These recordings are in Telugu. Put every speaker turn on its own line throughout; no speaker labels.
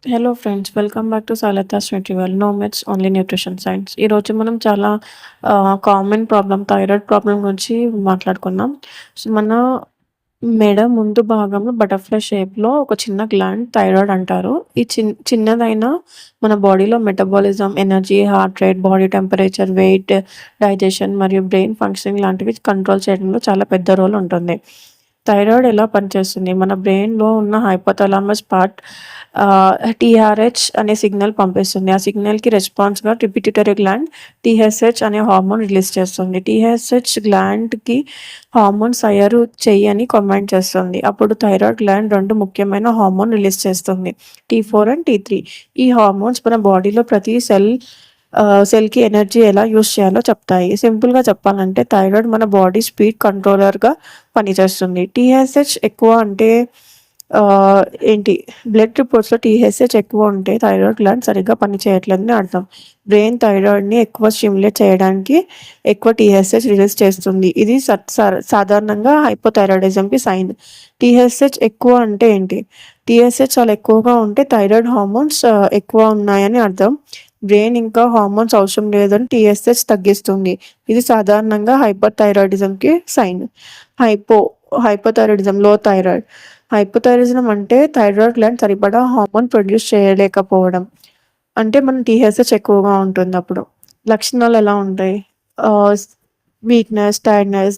Hello friends, welcome back to సాలతాస్ nutritional no myths only nutrition science. ఈరోజు మనం చాలా కామన్ ప్రాబ్లం థైరాయిడ్ ప్రాబ్లం గురించి మాట్లాడుకుందాం. సో మన మెడ ముందు భాగంలో బటర్ఫ్లై షేప్లో ఒక చిన్న గ్లాండ్ థైరాయిడ్ అంటారు. ఈ చిన్నదైన మన బాడీలో metabolism, energy, heart rate, body temperature, weight, digestion మరియు బ్రెయిన్ ఫంక్షనింగ్ లాంటివి కంట్రోల్ చేయడంలో చాలా పెద్ద రోల్ ఉంటుంది. థైరాయిడ్ ఎలా పనిచేస్తుంది? మన బ్రెయిన్‌లో ఉన్న హైపోథాలమస్ పార్ట్ టీఆర్‌హెచ్ అనే సిగ్నల్ పంపిస్తుంది. ఆ సిగ్నల్‌కి రెస్పాన్స్‌గా పిట్యూటరీ గ్లాండ్ టీఎస్‌హెచ్ అనే హార్మోన్ రిలీజ్ చేస్తుంది. టీఎస్‌హెచ్ గ్లాండ్‌కి హార్మోన్స్ తయారు చెయ్యి అని కమాండ్ చేస్తుంది. అప్పుడు థైరాయిడ్ గ్లాండ్ 2 ముఖ్యమైన హార్మోన్ రిలీజ్ చేస్తుంది. T4 and T3. ఈ హార్మోన్స్ మన బాడీలో ప్రతి సెల్‌కి ఎనర్జీ ఎలా యూజ్ చేయాలో చెప్తాయి. సింపుల్‌గా చెప్పాలంటే థైరాయిడ్ మన బాడీ స్పీడ్ కంట్రోలర్‌గా పనిచేస్తుంది. టీఎస్‌హెచ్ ఎక్కువ అంటే ఆహ్, ఏంటి బ్లడ్ రిపోర్ట్స్‌లో టీఎస్‌హెచ్ ఎక్కువ ఉంటే థైరాయిడ్ గ్లాండ్ సరిగ్గా పనిచేయట్లేదని అర్థం. బ్రెయిన్ థైరాయిడ్‌ని ఎక్కువ స్టిమ్యులేట్ చేయడానికి ఎక్కువ టీఎస్‌హెచ్ రిలీజ్ చేస్తుంది. ఇది సాధారణంగా హైపోథైరాయిడిజంకి సైన్. టీఎస్‌హెచ్ ఎక్కువ అంటే ఏంటి? టీఎస్‌హెచ్ చాలా ఎక్కువగా ఉంటే థైరాయిడ్ హార్మోన్స్ ఎక్కువ ఉన్నాయని అర్థం. బ్రెయిన్ ఇంకా హార్మోన్స్ అవసరం లేదని టీఎస్‌హెచ్ తగ్గిస్తుంది. ఇది సాధారణంగా హైపర్‌థైరాయిడిజంకి సైన్. హైపో హైపోథైరాయిడిజం, లో థైరాయిడ్. హైపోథైరాయిడిజం అంటే థైరాయిడ్ గ్లాండ్ సరిపడా హార్మోన్ ప్రొడ్యూస్ చేయలేకపోవడం. అంటే మన టీఎస్‌హెచ్ ఎక్కువగా ఉంటుందప్పుడు. లక్షణాలు ఎలా ఉంటాయి? ఆహ్, స్ వీక్‌నెస్, టైర్డ్‌నెస్,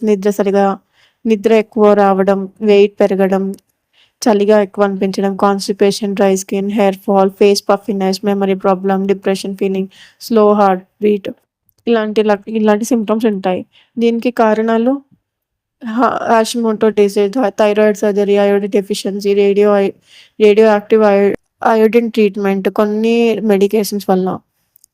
నిద్ర ఎక్కువ రావడం, వెయిట్ పెరగడం, చలిగా ఎక్కువ అనిపించడం, constipation, dry skin, hair fall, face puffiness, memory problem, depression feeling, slow heart beat ఇలాంటి సింప్టమ్స్ ఉంటాయి. దీనికి కారణాలు Hashimoto disease, thyroid surgery, iodine deficiency, radio active iodine treatment, కొన్ని మెడికేషన్స్ వల్ల.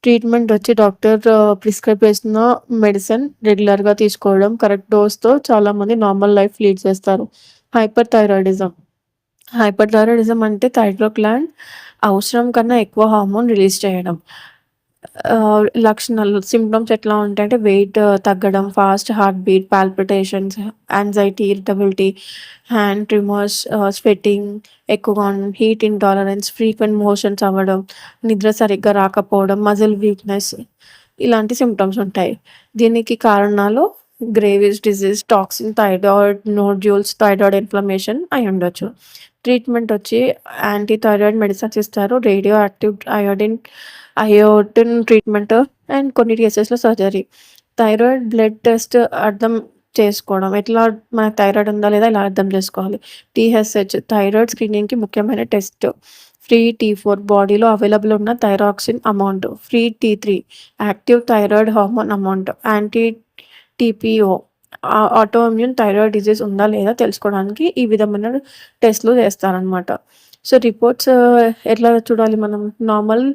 ట్రీట్మెంట్ వచ్చి డాక్టర్ ప్రిస్క్రైబ్ చేసిన మెడిసిన్ రెగ్యులర్‌గా తీసుకోవడం, కరెక్ట్ డోస్‌తో చాలామంది నార్మల్ లైఫ్ లీడ్ చేస్తారు. హైపర్‌థైరాయిడిజం. హైపర్‌థైరాయిడిజం అంటే థైరాయిడ్ గ్లాండ్ అవసరం కన్నా ఎక్కువ హార్మోన్ రిలీజ్ చేయడం. లక్షణాలు, సింప్టమ్స్ ఎట్లా ఉంటాయంటే వెయిట్ తగ్గడం, fast heart beat, palpitations, anxiety, irritability, hand tremors, sweating ఎక్కువగా ఉండడం, హీట్ ఇంటాలరెన్స్, ఫ్రీక్వెంట్ మోషన్స్ అవ్వడం, నిద్ర సరిగ్గా రాకపోవడం, మజిల్ వీక్‌నెస్ ఇలాంటి సింప్టమ్స్ ఉంటాయి. దీనికి కారణాలు Graves disease, toxin, thyroid nodules, thyroid inflammation అయ్యుండొచ్చు. ట్రీట్మెంట్ వచ్చి యాంటీ థైరాయిడ్ మెడిసిన్స్ ఇస్తారు. Radio active iodine treatment and కొన్ని కేసెస్‌లో సర్జరీ. థైరాయిడ్ బ్లడ్ టెస్ట్ అర్థం చేసుకోవడం. ఎట్లా మనకు థైరాయిడ్ ఉందా లేదా ఇలా అర్థం చేసుకోవాలి. టీఎస్‌హెచ్ థైరాయిడ్ స్క్రీనింగ్‌కి ముఖ్యమైన టెస్ట్. ఫ్రీ T4 బాడీలో అవైలబుల్ ఉన్న thyroxine amount. Free T3 active thyroid hormone amount. Anti TPO autoimmune thyroid disease ఉందా లేదా తెలుసుకోవడానికి ఈ విధమైన టెస్ట్‌లు చేస్తారనమాట. సో రిపోర్ట్స్ ఎట్లా చూడాలి మనం? నార్మల్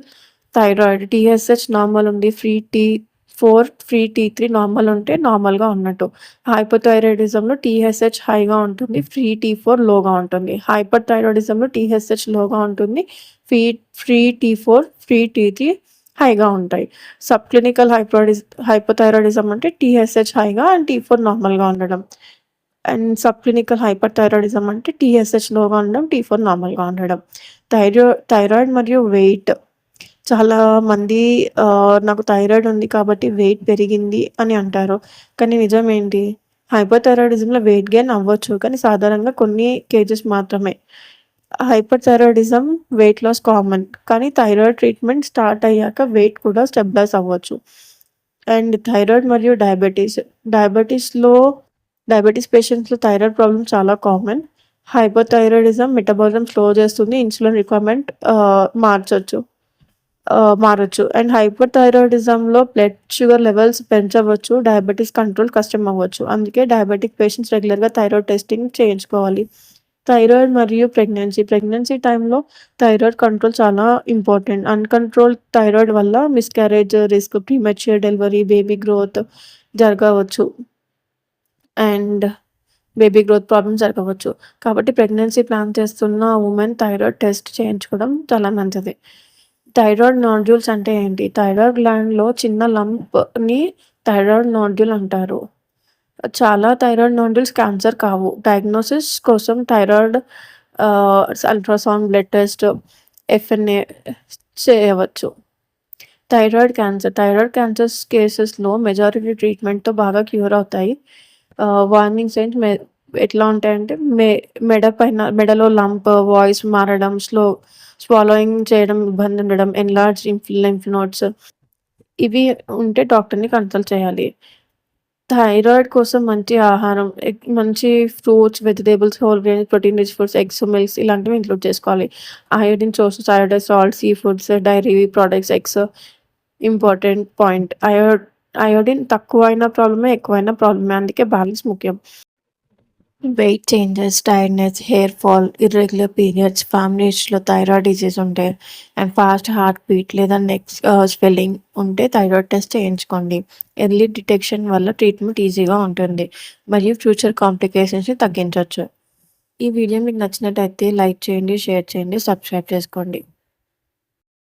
థైరాయిడ్ టీఎస్‌హెచ్ నార్మల్ ఉంది. ఫ్రీ T3 నార్మల్ ఉంటే నార్మల్‌గా ఉన్నట్టు. హైపోథైరాయిడిజంలో టీఎస్‌హెచ్ హైగా ఉంటుంది. T4 లోగా ఉంటుంది. హైపర్‌థైరాయిడిజంలో టీఎస్‌హెచ్ లోగా ఉంటుంది. Free free T4, free T3 హైగా ఉంటాయి. సబ్‌క్లినికల్ హైపోథైరాయిడిజం అంటే టీఎస్‌హెచ్ హైగా అండ్ T4 నార్మల్‌గా ఉండడం. అండ్ సబ్‌క్లినికల్ హైపర్‌థైరాయిడిజం అంటే టీఎస్‌హెచ్ లోగా ఉండడం, T4 నార్మల్‌గా ఉండడం. థైరాయిడ్ మరియు వెయిట్. చాలా మంది నాకు థైరాయిడ్ ఉంది కాబట్టి వెయిట్ పెరిగింది అని అంటారు. కానీ నిజం ఏంటి? హైపోథైరాయిడిజంలో వెయిట్ గెయిన్ అవ్వచ్చు. కానీ సాధారణంగా కొన్ని కేజెస్ మాత్రమే. Hyperthyroidism weight loss common. కానీ థైరాయిడ్ ట్రీట్మెంట్ స్టార్ట్ అయ్యాక వెయిట్ కూడా స్టెబిలైజ్ అవ్వచ్చు. అండ్ థైరాయిడ్ మరియు డయాబెటిస్. డయాబెటిస్‌లో డయాబెటిస్ పేషెంట్స్‌లో థైరాయిడ్ ప్రాబ్లమ్ చాలా కామన్. హైపోథైరాయిడిజం మెటబాలిజం స్లో చేస్తుంది. ఇన్సులిన్ రిక్వైర్మెంట్ మారొచ్చు. అండ్ హైపర్‌థైరాయిడిజంలో బ్లడ్ షుగర్ లెవెల్స్ పెంచవచ్చు. డయాబెటిస్ కంట్రోల్ కష్టం అవ్వచ్చు. అందుకే డయాబెటిక్ పేషెంట్స్ రెగ్యులర్‌గా థైరాయిడ్ టెస్టింగ్ చేయించుకోవాలి. థైరాయిడ్ మరియు ప్రెగ్నెన్సీ. ప్రెగ్నెన్సీ టైంలో థైరాయిడ్ కంట్రోల్ చాలా ఇంపార్టెంట్. అన్‌కంట్రోల్డ్ థైరాయిడ్ వల్ల miscarriage risk, premature delivery, baby growth జరగవచ్చు. అండ్ బేబీ గ్రోత్ ప్రాబ్లమ్ జరగవచ్చు. కాబట్టి ప్రెగ్నెన్సీ ప్లాన్ చేస్తున్న వుమెన్ థైరాయిడ్ టెస్ట్ చేయించుకోవడం చాలా మంచిది. థైరాయిడ్ నోడ్యూల్స్ అంటే ఏంటి? థైరాయిడ్ గ్లాండ్‌లో చిన్న లంప్‌ని థైరాయిడ్ నోడ్యూల్ అంటారు. చాలా థైరాయిడ్ నోడ్యూల్స్ క్యాన్సర్ కావు. డయాగ్నోసిస్ కోసం థైరాయిడ్ అల్ట్రాసౌండ్, బ్లడ్ టెస్ట్, ఎఫ్ఎన్ఏ చేయవచ్చు. థైరాయిడ్ క్యాన్సర్స్ కేసెస్‌లో మెజారిటీ ట్రీట్మెంట్‌తో బాగా క్యూర్ అవుతాయి. వార్నింగ్ సైన్స్ ఎట్లా ఉంటాయంటే మెడలో లంప్, వాయిస్ మారడం, స్వాలోయింగ్ చేయడం ఇబ్బంది ఉండడం, ఎన్‌లార్జ్ లింఫ్ నోడ్స్ ఇవి ఉంటే డాక్టర్‌ని కన్సల్ట్ చేయాలి. థైరాయిడ్ కోసం మంచి ఆహారం, మంచి fruits, vegetables, whole grains, protein rich foods, eggs, milks ఇలాంటివి ఇంక్లూడ్ చేసుకోవాలి. Iodine sources, iodised salt, sea foods, dairy products, eggs important point. అయోడిన్ తక్కువైనా ప్రాబ్లమే, ఎక్కువైనా ప్రాబ్లమే. అందుకే బ్యాలెన్స్ ముఖ్యం. Weight changes, tiredness, hair fall, irregular periods, ఫ్యామిలీ హిస్టరీలో థైరాయిడ్ డిసీజ్ ఉంటే అండ్ ఫాస్ట్ హార్ట్ బీట్ లేదా నెక్ స్వెల్లింగ్ ఉంటే థైరాయిడ్ టెస్ట్ చేయించుకోండి. ఎర్లీ డిటెక్షన్ వల్ల ట్రీట్మెంట్ ఈజీగా ఉంటుంది మరియు ఫ్యూచర్ కాంప్లికేషన్స్‌ని తగ్గించొచ్చు. ఈ వీడియో మీకు నచ్చినట్టయితే లైక్ చేయండి, షేర్ చేయండి, సబ్స్క్రైబ్ చేసుకోండి.